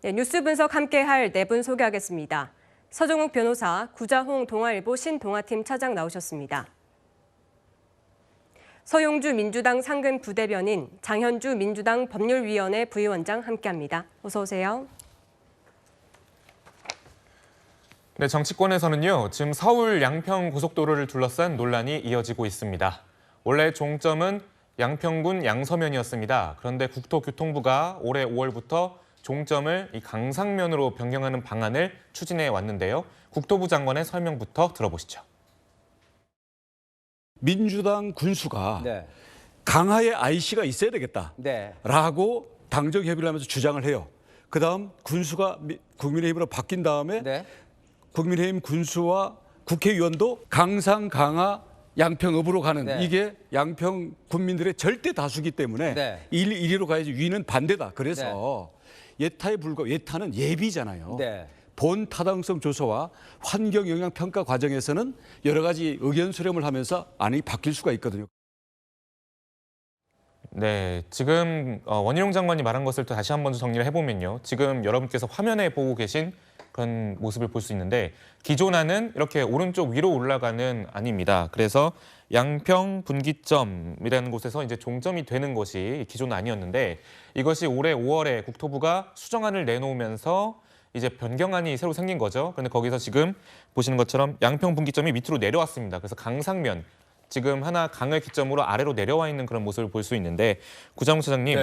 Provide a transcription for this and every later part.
네, 뉴스 분석 함께할 네 분 소개하겠습니다. 서정욱 변호사, 구자홍 동아일보 신동아팀 차장 나오셨습니다. 서용주 민주당 상근 부대변인, 장현주 민주당 법률위원회 부위원장 함께합니다. 어서 오세요. 네, 정치권에서는요, 지금 서울 양평 고속도로를 둘러싼 논란이 이어지고 있습니다. 원래 종점은 양평군 양서면이었습니다. 그런데 국토교통부가 올해 5월부터 종점을 이 강상면으로 변경하는 방안을 추진해 왔는데요. 국토부 장관의 설명부터 들어보시죠. 민주당 군수가 네. 강하에 IC가 있어야 되겠다라고 당적 협의를 하면서 주장을 해요. 그다음 군수가 국민의힘으로 바뀐 다음에 네. 국민의힘 군수와 국회의원도 강상, 강하, 양평읍으로 가는 네. 이게 양평 군민들의 절대 다수기 때문에 네. 1위로 가야지 위는 반대다. 그래서 예타는 예비잖아요. 네. 본 타당성 조사와 환경 영향 평가 과정에서는 여러 가지 의견 수렴을 하면서 안이 바뀔 수가 있거든요. 네, 지금 원희룡 장관이 말한 것을 또 다시 한번 정리를 해보면요. 지금 여러분께서 화면에 보고 계신 그런 모습을 볼 수 있는데 기존안은 이렇게 오른쪽 위로 올라가는 안입니다. 그래서 양평 분기점이라는 곳에서 이제 종점이 되는 것이 기존 안이었는데 이것이 올해 5월에 국토부가 수정안을 내놓으면서 이제 변경안이 새로 생긴 거죠. 그런데 거기서 지금 보시는 것처럼 양평 분기점이 밑으로 내려왔습니다. 그래서 강상면, 지금 하나 강을 기점으로 아래로 내려와 있는 그런 모습을 볼 수 있는데 구자홍 차장님,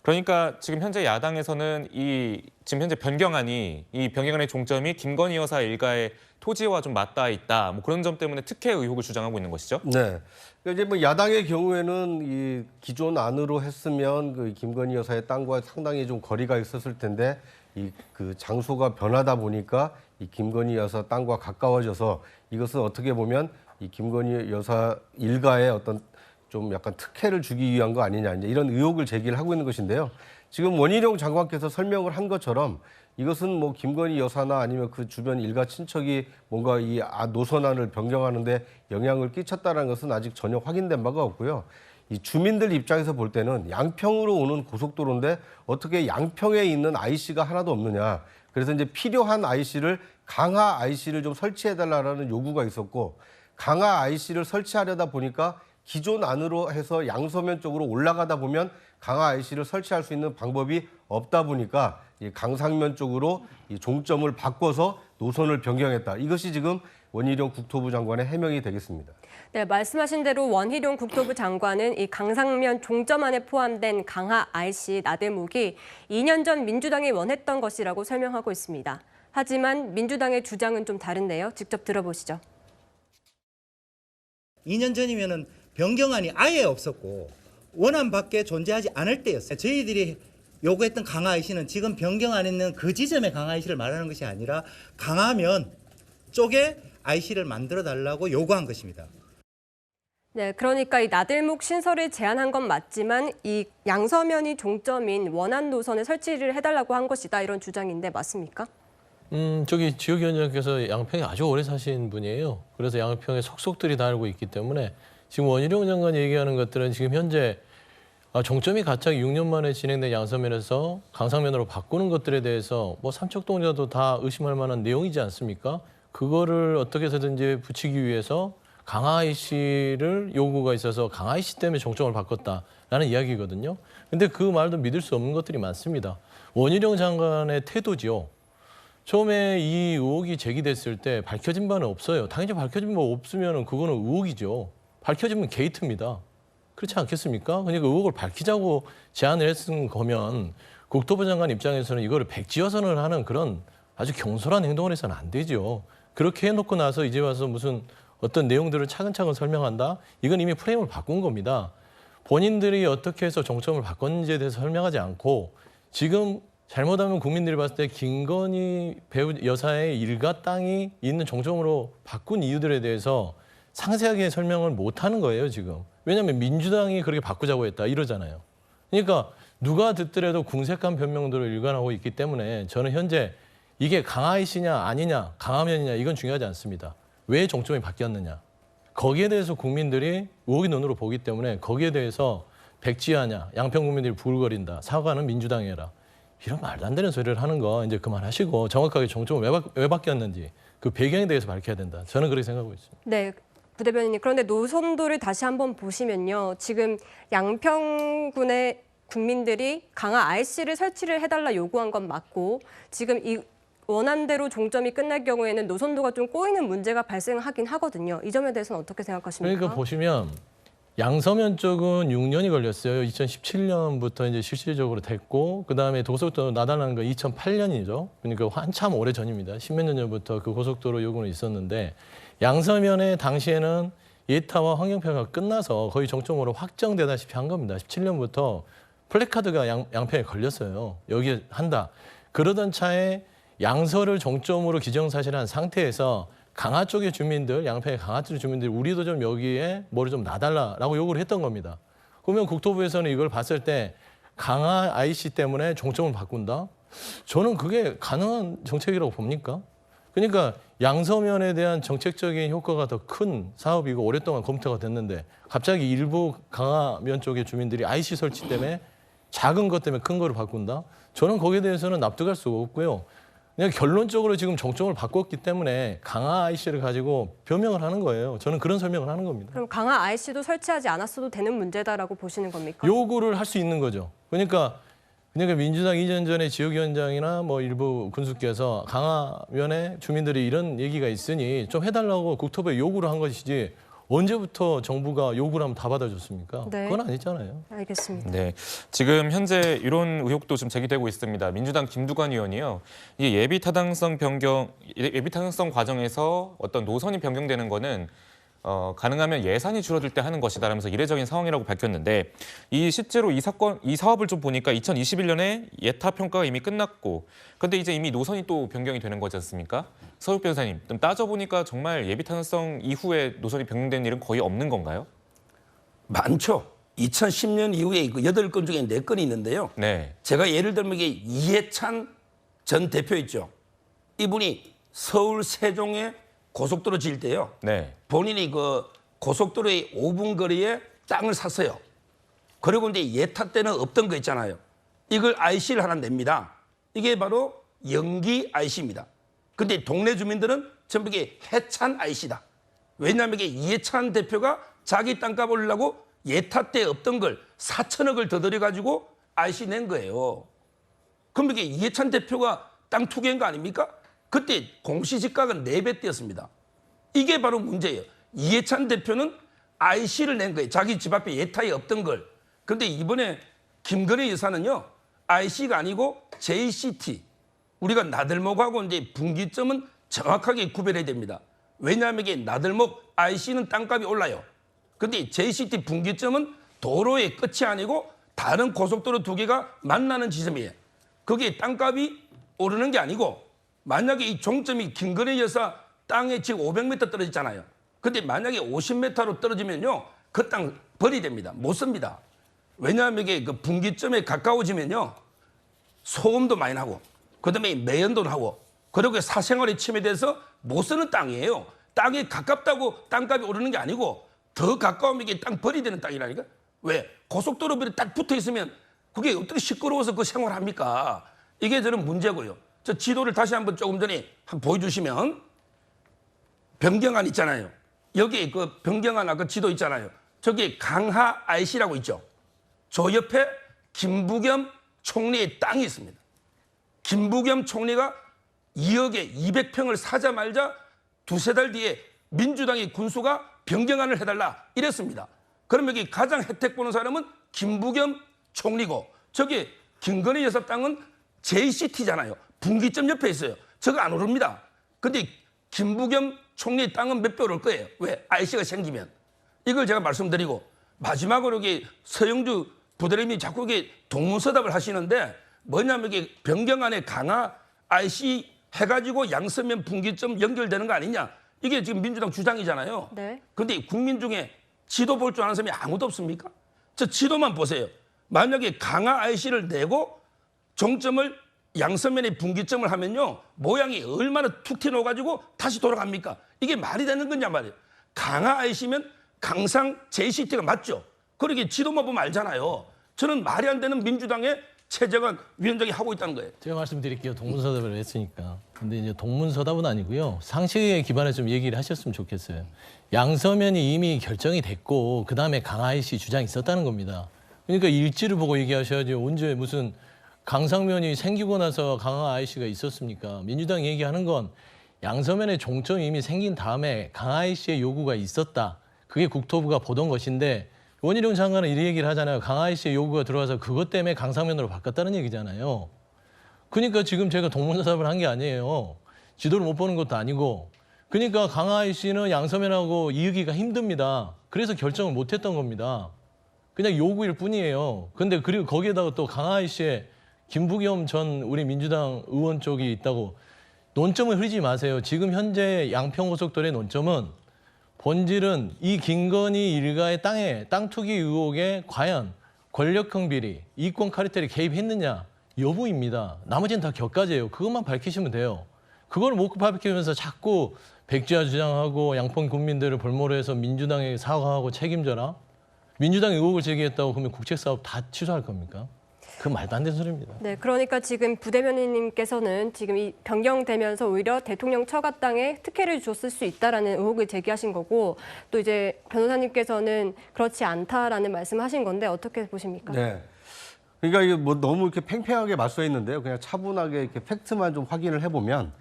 그러니까 지금 현재 야당에서는 지금 현재 이 변경안의 종점이 김건희 여사 일가의 토지와 좀 맞닿아 있다. 뭐 그런 점 때문에 특혜 의혹을 주장하고 있는 것이죠. 네. 그러니까 이제 뭐 야당의 경우에는 이 기존 안으로 했으면 그 김건희 여사의 땅과 상당히 좀 거리가 있었을 텐데 그 장소가 변하다 보니까 이 김건희 여사 땅과 가까워져서 이것은 어떻게 보면 이 김건희 여사 일가의 어떤 좀 약간 특혜를 주기 위한 거 아니냐 이제 이런 의혹을 제기를 하고 있는 것인데요. 지금 원희룡 장관께서 설명을 한 것처럼 이것은 뭐 김건희 여사나 아니면 그 주변 일가 친척이 뭔가 이 노선안을 변경하는데 영향을 끼쳤다는 것은 아직 전혀 확인된 바가 없고요. 이 주민들 입장에서 볼 때는 양평으로 오는 고속도로인데 어떻게 양평에 있는 IC가 하나도 없느냐. 그래서 이제 필요한 IC를 강하 IC를 좀 설치해달라는 요구가 있었고 강하 IC를 설치하려다 보니까 기존 안으로 해서 양서면 쪽으로 올라가다 보면 강하 IC를 설치할 수 있는 방법이 없다 보니까 이 강상면 쪽으로 이 종점을 바꿔서 노선을 변경했다. 이것이 지금 원희룡 국토부 장관의 해명이 되겠습니다. 네, 말씀하신 대로 원희룡 국토부 장관은 이 강상면 종점안에 포함된 강하 IC 나들목이 2년 전 민주당이 원했던 것이라고 설명하고 있습니다. 하지만 민주당의 주장은 좀 다른데요. 직접 들어보시죠. 2년 전이면은 변경안이 아예 없었고 원안 밖에 존재하지 않을 때였어요. 저희들이 요구했던 강하 IC는 지금 변경안에 있는 그 지점의 강하 IC를 말하는 것이 아니라 강하면 쪽에 IC를 만들어 달라고 요구한 것입니다. 네, 그러니까 이 나들목 신설을 제안한 건 맞지만 이 양서면이 종점인 원안 노선에 설치를 해달라고 한 것이다 이런 주장인데 맞습니까? 저기 지역위원장께서 양평에 아주 오래 사신 분이에요. 그래서 양평에 속속들이 다 알고 있기 때문에 지금 원희룡 장관이 얘기하는 것들은 지금 현재 종점이 갑자기 6년 만에 진행된 양서면에서 강상면으로 바꾸는 것들에 대해서 뭐 삼척동자도 다 의심할 만한 내용이지 않습니까? 그거를 어떻게 해서든지 붙이기 위해서 강하이 씨를 요구가 있어서 강하이 씨 때문에 종점을 바꿨다라는 이야기거든요. 근데 그 말도 믿을 수 없는 것들이 많습니다. 원희룡 장관의 태도지요. 처음에 이 의혹이 제기됐을 때 밝혀진 바는 없어요. 당연히 밝혀진 바 없으면 그거는 의혹이죠. 밝혀지면 게이트입니다. 그렇지 않겠습니까? 그러니까 의혹을 밝히자고 제안을 했은 거면 국토부 장관 입장에서는 이거를 백지화선을 하는 그런 아주 경솔한 행동을 해서는 안 되죠. 그렇게 해놓고 나서 이제 와서 무슨 어떤 내용들을 차근차근 설명한다? 이건 이미 프레임을 바꾼 겁니다. 본인들이 어떻게 해서 종점을 바꿨는지에 대해서 설명하지 않고 지금 잘못하면 국민들이 봤을 때 김건희 배우 여사의 일가 땅이 있는 종점으로 바꾼 이유들에 대해서 상세하게 설명을 못하는 거예요, 지금. 왜냐하면 민주당이 그렇게 바꾸자고 했다 이러잖아요. 그러니까 누가 듣더라도 궁색한 변명들을 일관하고 있기 때문에 저는 현재 이게 강하이시냐 아니냐 강하면이냐 이건 중요하지 않습니다. 왜 종점이 바뀌었느냐. 거기에 대해서 국민들이 의혹의 눈으로 보기 때문에 거기에 대해서 백지화냐 양평 국민들이 부글거린다. 사과는 민주당이 해라. 이런 말도 안 되는 소리를 하는 거 이제 그만하시고 정확하게 정점을 왜 바뀌었는지 그 배경에 대해서 밝혀야 된다. 저는 그렇게 생각하고 있습니다. 네. 부대변인님, 그런데 노선도를 다시 한번 보시면요. 지금 양평군의 국민들이 강화 IC를 설치를 해달라 요구한 건 맞고 지금 이 원안대로 종점이 끝날 경우에는 노선도가 좀 꼬이는 문제가 발생하긴 하거든요. 이 점에 대해서는 어떻게 생각하십니까? 그러니까 보시면 양서면 쪽은 6년이 걸렸어요. 2017년부터 이제 실질적으로 됐고 그다음에 고속도로 나달라는 거 2008년이죠. 그러니까 한참 오래 전입니다. 십몇 년 전부터 그 고속도로 요구는 있었는데 양서면에 당시에는 예타와 환경평가가 끝나서 거의 정점으로 확정되다시피 한 겁니다. 17년부터 플래카드가 양평에 걸렸어요. 여기에 한다. 그러던 차에 양서를 정점으로 기정사실한 상태에서 강화 쪽의 주민들, 양평의 강화 쪽 주민들이 우리도 좀 여기에 뭐를 좀 놔달라라고 요구를 했던 겁니다. 그러면 국토부에서는 이걸 봤을 때 강화 IC 때문에 종점을 바꾼다? 저는 그게 가능한 정책이라고 봅니까? 그러니까 양서면에 대한 정책적인 효과가 더 큰 사업이고 오랫동안 검토가 됐는데 갑자기 일부 강화면 쪽의 주민들이 IC 설치 때문에 작은 것 때문에 큰 거를 바꾼다? 저는 거기에 대해서는 납득할 수가 없고요. 그냥 결론적으로 지금 정점을 바꿨기 때문에 강화 IC를 가지고 변명을 하는 거예요. 저는 그런 설명을 하는 겁니다. 그럼 강화 IC도 설치하지 않았어도 되는 문제다라고 보시는 겁니까? 요구를 할 수 있는 거죠. 그러니까 민주당 2년 전에 지역위원장이나 뭐 일부 군수께서 강화면에 주민들이 이런 얘기가 있으니 좀 해달라고 국토부에 요구를 한 것이지 언제부터 정부가 요구를 하면 다 받아줬습니까? 네. 그건 아니잖아요. 알겠습니다. 네, 지금 현재 이런 의혹도 좀 제기되고 있습니다. 민주당 김두관 의원이요. 이 예비 타당성 과정에서 어떤 노선이 변경되는 거는 가능하면 예산이 줄어들 때 하는 것이다라면서 이례적인 상황이라고 밝혔는데 이 실제로 이 사업을 좀 보니까 2021년에 예타 평가가 이미 끝났고 근데 이제 이미 노선이 또 변경이 되는 거지 않습니까? 서욱 변호사님, 좀 따져보니까 정말 예비 타당성 이후에 노선이 변경된 일은 거의 없는 건가요? 많죠. 2010년 이후에 그 8건 중에 4건이 있는데요. 네. 제가 예를 들면 이게 이해찬 전 대표 있죠. 이분이 서울 세종에 고속도로 지을 때요. 네. 본인이 그 고속도로의 5분 거리에 땅을 샀어요. 그리고 이제 예타 때는 없던 거 있잖아요. 이걸 IC를 하나 냅니다. 이게 바로 영기 IC입니다. 근데 동네 주민들은 전부 이게 해찬 IC다. 왜냐하면 이게 이해찬 대표가 자기 땅값 올리려고 예타 때 없던 걸 4천억을 더 들여가지고 IC 낸 거예요. 그럼 이게 이해찬 대표가 땅 투기한 거 아닙니까? 그때 공시지가가 4배 뛰었습니다. 이게 바로 문제예요. 이해찬 대표는 IC를 낸 거예요. 자기 집 앞에 예타에 없던 걸. 그런데 이번에 김건희 여사는요. IC가 아니고 JCT. 우리가 나들목하고 이제 분기점은 정확하게 구별해야 됩니다. 왜냐하면 이게 나들목 IC는 땅값이 올라요. 그런데 JCT 분기점은 도로의 끝이 아니고 다른 고속도로 2개가 만나는 지점이에요. 거기에 땅값이 오르는 게 아니고 만약에 이 종점이 김건희 여사 땅에 지금 500m 떨어졌잖아요. 근데 만약에 50m로 떨어지면요. 그 땅 버리됩니다. 못 씁니다. 왜냐하면 이게 그 분기점에 가까워지면요. 소음도 많이 나고 그다음에 매연도 하고 그리고 사생활에 침해돼서 못 쓰는 땅이에요. 땅에 가깝다고 땅값이 오르는 게 아니고 더 가까우면 이게 땅 버리되는 땅이라니까. 왜? 고속도로 비에 딱 붙어 있으면 그게 어떻게 시끄러워서 그 생활합니까? 이게 저는 문제고요. 저 지도를 다시 한번 조금 전에 한번 보여주시면 변경안 있잖아요. 여기 그 변경안 아까 지도 있잖아요. 저기 강하 IC라고 있죠. 저 옆에 김부겸 총리의 땅이 있습니다. 김부겸 총리가 2억에 200평을 사자마자 2-3달 뒤에 민주당의 군수가 변경안을 해달라 이랬습니다. 그럼 여기 가장 혜택 보는 사람은 김부겸 총리고 저기 김건희 여사 땅은 JCT잖아요. 분기점 옆에 있어요. 저거 안 오릅니다. 근데 김부겸 총리 땅은 몇 배 오를 거예요. 왜? IC가 생기면. 이걸 제가 말씀드리고 마지막으로 여기 서영주 부대리님이 자꾸 이게 동문서답을 하시는데 뭐냐면 이게 변경안에 강화 IC 해가지고 양서면 분기점 연결되는 거 아니냐. 이게 지금 민주당 주장이잖아요. 네. 그런데 국민 중에 지도 볼 줄 아는 사람이 아무도 없습니까? 저 지도만 보세요. 만약에 강화 IC를 내고 종점을 양서면에 분기점을 하면요. 모양이 얼마나 툭 튀어나와가지고 다시 돌아갑니까? 이게 말이 되는 거냐 말이에요. 강화 IC면 강상 JCT가 맞죠? 그러게 지도만 보면 알잖아요. 저는 말이 안 되는 민주당의 최재관 위원장이 하고 있다는 거예요. 제가 말씀드릴게요. 동문서답을 했으니까. 근데 이제 동문서답은 아니고요. 상식에 기반해 좀 얘기를 하셨으면 좋겠어요. 양서면이 이미 결정이 됐고 그다음에 강하이 씨 주장이 있었다는 겁니다. 그러니까 일지를 보고 얘기하셔야지 언제 무슨 강상면이 생기고 나서 강하이 씨가 있었습니까? 민주당이 얘기하는 건 양서면의 종점이 이미 생긴 다음에 강하이 씨의 요구가 있었다. 그게 국토부가 보던 것인데 원희룡 장관은 이 얘기를 하잖아요. 강하이 씨의 요구가 들어와서 그것 때문에 강상면으로 바꿨다는 얘기잖아요. 그러니까 지금 제가 동문서답을 한 게 아니에요. 지도를 못 보는 것도 아니고. 그러니까 강하이 씨는 양서면하고 이으기가 힘듭니다. 그래서 결정을 못했던 겁니다. 그냥 요구일 뿐이에요. 근데 그리고 거기에다가 또 강하이 씨의 김부겸 전 우리 민주당 의원 쪽이 있다고 논점을 흐리지 마세요. 지금 현재 양평고속도로의 논점은 본질은 이 김건희 일가의 땅 투기 의혹에 과연 권력형 비리, 이권 카르텔이 개입했느냐 여부입니다. 나머지는 다 격가지예요. 그것만 밝히시면 돼요. 그걸 못 밝히면서 자꾸 백지화 주장하고 양평 국민들을 볼모로 해서 민주당에 사과하고 책임져라. 민주당이 의혹을 제기했다고 그러면 국책사업 다 취소할 겁니까? 그건 말도 안 되는 소리입니다. 네, 그러니까 지금 부대변인님께서는 지금 이 변경되면서 오히려 대통령 처가 땅에 특혜를 줬을 수 있다라는 의혹을 제기하신 거고 또 이제 변호사님께서는 그렇지 않다라는 말씀하신 건데 어떻게 보십니까? 네. 그러니까 이게 뭐 너무 이렇게 팽팽하게 맞서 있는데요. 그냥 차분하게 이렇게 팩트만 좀 확인을 해보면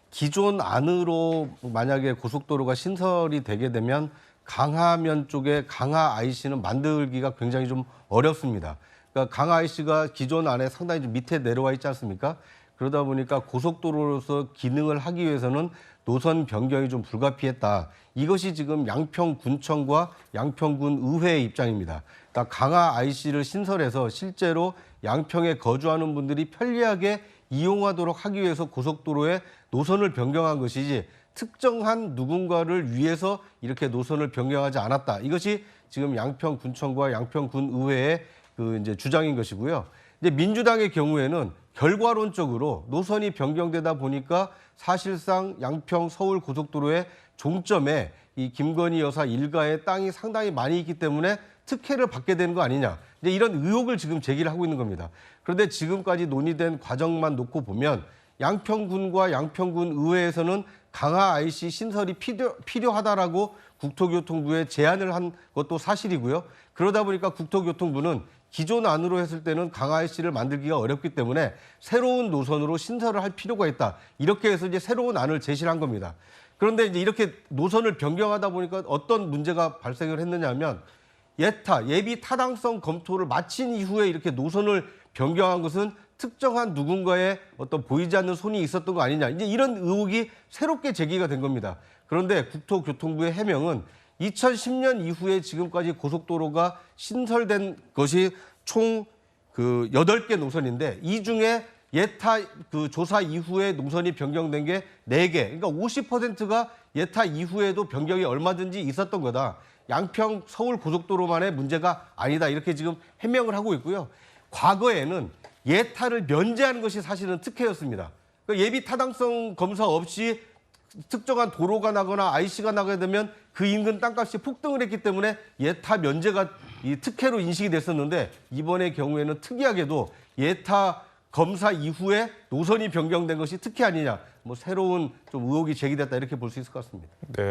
기존 안으로 만약에 고속도로가 신설이 되게 되면 강하면 쪽에 강하 IC는 만들기가 굉장히 좀 어렵습니다. 그러니까 강하 IC가 기존 안에 상당히 좀 밑에 내려와 있지 않습니까? 그러다 보니까 고속도로로서 기능을 하기 위해서는 노선 변경이 좀 불가피했다. 이것이 지금 양평군청과 양평군 의회의 입장입니다. 그러니까 강하 IC를 신설해서 실제로 양평에 거주하는 분들이 편리하게 이용하도록 하기 위해서 고속도로에 노선을 변경한 것이지 특정한 누군가를 위해서 이렇게 노선을 변경하지 않았다. 이것이 지금 양평군청과 양평군 의회의 그 이제 주장인 것이고요. 이제 민주당의 경우에는 결과론적으로 노선이 변경되다 보니까 사실상 양평 서울 고속도로의 종점에 이 김건희 여사 일가의 땅이 상당히 많이 있기 때문에 특혜를 받게 되는 거 아니냐. 이제 이런 의혹을 지금 제기를 하고 있는 겁니다. 그런데 지금까지 논의된 과정만 놓고 보면 양평군과 양평군 의회에서는 강하 IC 신설이 필요하다라고 국토교통부에 제안을 한 것도 사실이고요. 그러다 보니까 국토교통부는 기존 안으로 했을 때는 강하 IC를 만들기가 어렵기 때문에 새로운 노선으로 신설을 할 필요가 있다. 이렇게 해서 이제 새로운 안을 제시를 한 겁니다. 그런데 이제 이렇게 노선을 변경하다 보니까 어떤 문제가 발생을 했느냐 하면 예비 타당성 검토를 마친 이후에 이렇게 노선을 변경한 것은 특정한 누군가의 어떤 보이지 않는 손이 있었던 거 아니냐. 이제 이런 의혹이 새롭게 제기가 된 겁니다. 그런데 국토교통부의 해명은 2010년 이후에 지금까지 고속도로가 신설된 것이 총 그 8개 노선인데 이 중에 예타 그 조사 이후에 노선이 변경된 게 4개. 그러니까 50%가 예타 이후에도 변경이 얼마든지 있었던 거다. 양평 서울 고속도로만의 문제가 아니다. 이렇게 지금 해명을 하고 있고요. 과거에는 예타를 면제하는 것이 사실은 특혜였습니다. 그러니까 예비 타당성 검사 없이 특정한 도로가 나거나 IC가 나게 되면 그 인근 땅값이 폭등을 했기 때문에 예타 면제가 이 특혜로 인식이 됐었는데 이번의 경우에는 특이하게도 예타 검사 이후에 노선이 변경된 것이 특혜 아니냐. 뭐 새로운 좀 의혹이 제기됐다 이렇게 볼 수 있을 것 같습니다. 네.